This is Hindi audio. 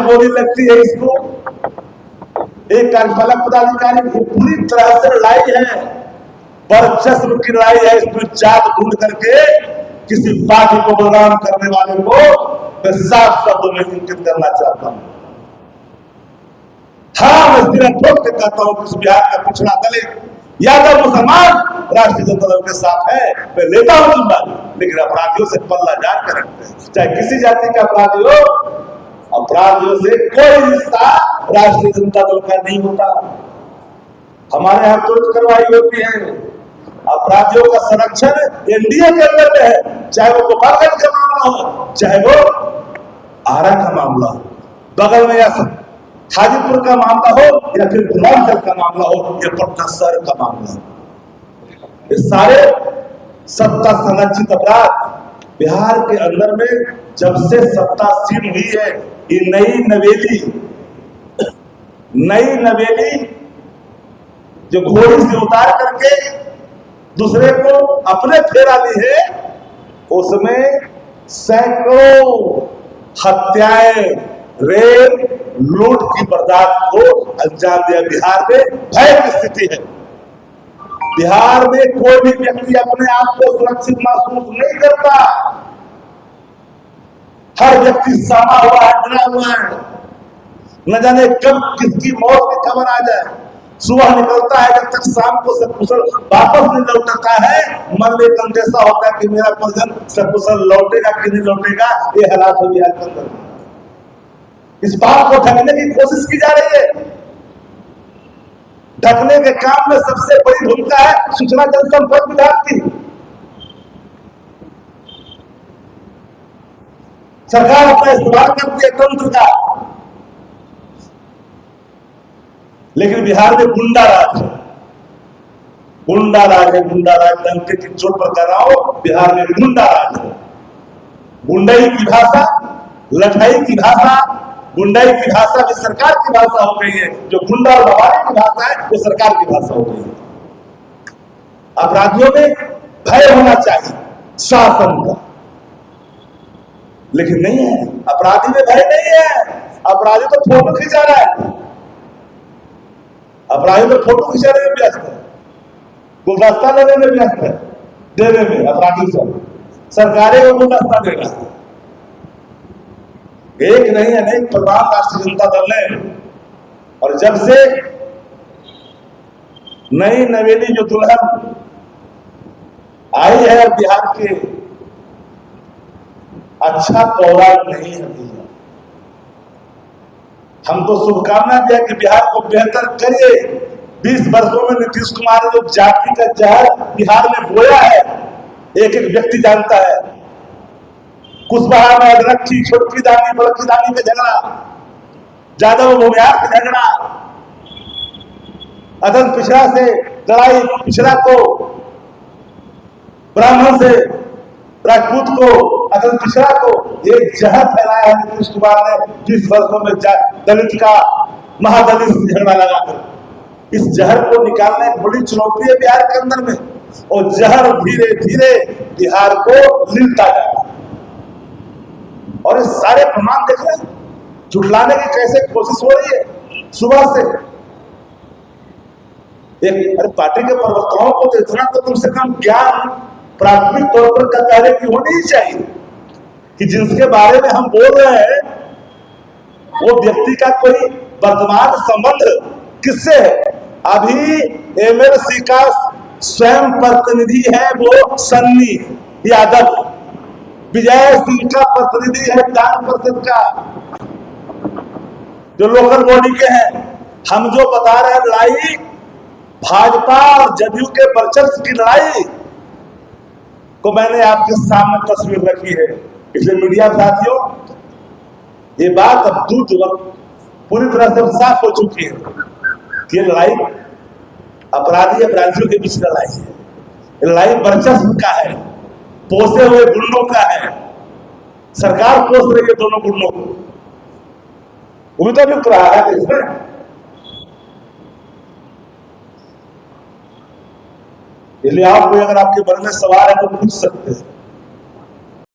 गोली लगती है इसको, एक कार्यपालक पदाधिकारी को पूरी तरह से लड़ाई है, वर्चस्व की लड़ाई है। इसमें जात ढूंढ करके किसी पार्टी को बदनाम करने वाले को मैं साफ शब्दों में इंगित करना चाहता हूं। हाँ, मैं सिरा ठोक के कहता हूं कि बिहार का पिछड़ा दलित यादव मुसलमान राष्ट्रीय जनता दल के साथ है, मैं लेता हूं जिम्मेदारी, लेकिन अपराधियों से पल्ला झाड़ कर रखते हैं। चाहे किसी जाति का अपराधी हो, अपराधियों से कोई रिश्ता राष्ट्रीय जनता दल का नहीं होता। हमारे यहाँ तुरंत कार्रवाई होती है। अपराधियों का संरक्षण एनडीए के अंदर में है, चाहे वो गोपालगंज का मामला हो, चाहे वो आरा का मामला हो, बगल में या हाजीपुर का मामला हो, या फिर बुलंदशहर का मामला हो, या पटना शहर का मामला हो। ये सारे सत्ता संरक्षित अपराध बिहार के अंदर में जब से सत्ता सीन हुई है, ये नई नवेली जो घोड़ी से उतार करके दूसरे को अपने फेरा ली है, उसमें सैकड़ों हत्याएं, रेप, लूट की बर्दाश्त को अंजाम दिया। बिहार में भय की स्थिति है। बिहार में कोई भी व्यक्ति अपने आप को सुरक्षित महसूस नहीं करता। हर व्यक्ति सामा हुआ है, डरा हुआ है। न जाने कब किसकी मौत की खबर आ जाए। सुबह निकलता है, जब तक शाम को सकुशल वापस नहीं लौटता है, मन में एक अंदेशा होता है कि मेरा परिजन सकुशल लौटेगा कि नहीं लौटेगा। ये हालात है बिहार के अंदर। इस बात को ढकने की कोशिश की जा रही है। ढकने के काम में सबसे बड़ी भूमिका है सूचना जनसंपर्क विभाग की। सरकार अपना इस्तेमाल करती है तंत्र का, लेकिन बिहार में गुंडा राज है। गुंडा राज है, गुंडा राज डंके की चोट पर कर रहा हूं। बिहार में गुंडा राज है। गुंडाई की भाषा, लठाई की भाषा, गुंडाई की भाषा भी सरकार की भाषा हो गई है। जो गुंडा और बवाली की भाषा है, वो सरकार की भाषा हो गई है। अपराधियों में भय होना चाहिए शासन का, लेकिन नहीं है। अपराधी में भय नहीं है। अपराधी तो फोटो खिंचा रहा है, अपराधी तो फोटो खिंचाने में व्यस्त है, गुलदस्ता लेने में व्यस्त है, देने में अपराधी सब सरकारें को गुलदस्ता दे रहा है। एक नहीं अनेक प्रभाव राष्ट्रीय जनता दल ने, और जब से नई नवेली जो दुल्हन आई है बिहार के, अच्छा पौराण नहीं है। हम तो शुभकामना दिया कि बिहार को बेहतर करिए। 20 वर्षों में नीतीश कुमार ने जो जाति का जहर बिहार में बोया है, एक एक व्यक्ति जानता है। कुशवाहा में अदरखी, छोटकी दानी, बड़की दानी का झगड़ा, जादव भूमिहार का झगड़ा, अदन पिछड़ा से लड़ाई, पिछड़ा को ब्राह्मण से, राजपूत को, अदन पिछड़ा को, ये जहर फैलाया है नीतीश कुमार ने 20 वर्षों में दलित का महादलित झगड़ा लगाकर। इस जहर को निकालना एक बड़ी चुनौती है बिहार के अंदर में, और जहर धीरे धीरे बिहार को लिलता जा रहा है। और ये सारे प्रमाण देख रहे हैं, झुठलाने की कैसे कोशिश हो रही है सुबह से। अरे पार्टी के प्रवक्ताओं को तो इतना तो कम से कम ज्ञान प्राथमिक तौर पर कहने की होनी ही चाहिए कि जिसके बारे में हम बोल रहे हैं वो व्यक्ति का कोई वर्तमान संबंध किससे है। अभी एमएलसी का स्वयं प्रतिनिधि है वो सन्नी यादव, विजय सिंह का प्रतिनिधि है विधान परिषद का, जो लोकल बॉडी के हैं। हम जो बता रहे हैं लड़ाई भाजपा और जदयू के वर्चस्व की लड़ाई को मैंने आपके सामने तस्वीर रखी है। इसलिए मीडिया साथियों, ये बात अब पूरी तरह से साफ हो चुकी है कि ये लड़ाई अपराधी अपराधियों के बीच लड़ाई है। ये लड़ाई वर्चस्व का है, पोसे हुए गुंडों का है। सरकार पोस रही है दोनों गुंडों को, वो भी तो लिख रहा है इसमें। इसलिए आप कोई अगर आपके मन में सवाल है तो पूछ सकते हैं।